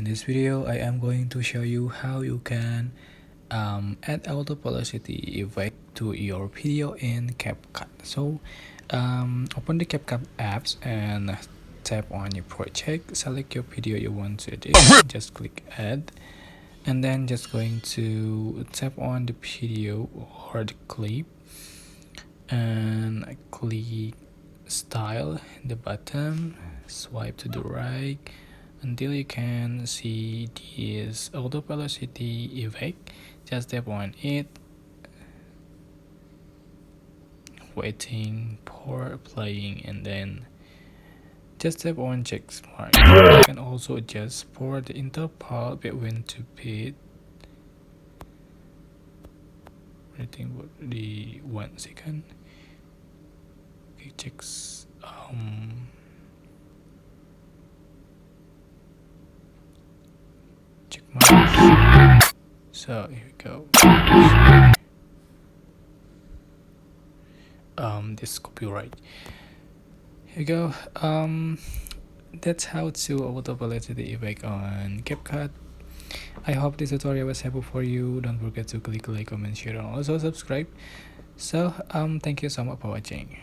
In this video, I am going to show you how you can add auto velocity effect to your video in Capcut. So open the Capcut apps and tap on your project, select your video you want to edit, just click add, and then just going to tap on the video or the clip and click style in the bottom, swipe to the right until you can see this auto velocity effect. Just tap on it, waiting for playing, and then just tap on check mark. You can also adjust for the interval between two bits. I think what the 1 second. Okay, checks check mark. So here we go. This copyright. Here we go. That's how to auto velocity effect on Capcut. I hope this tutorial was helpful for you. Don't forget to click like, comment, share, and also subscribe. So thank you so much for watching.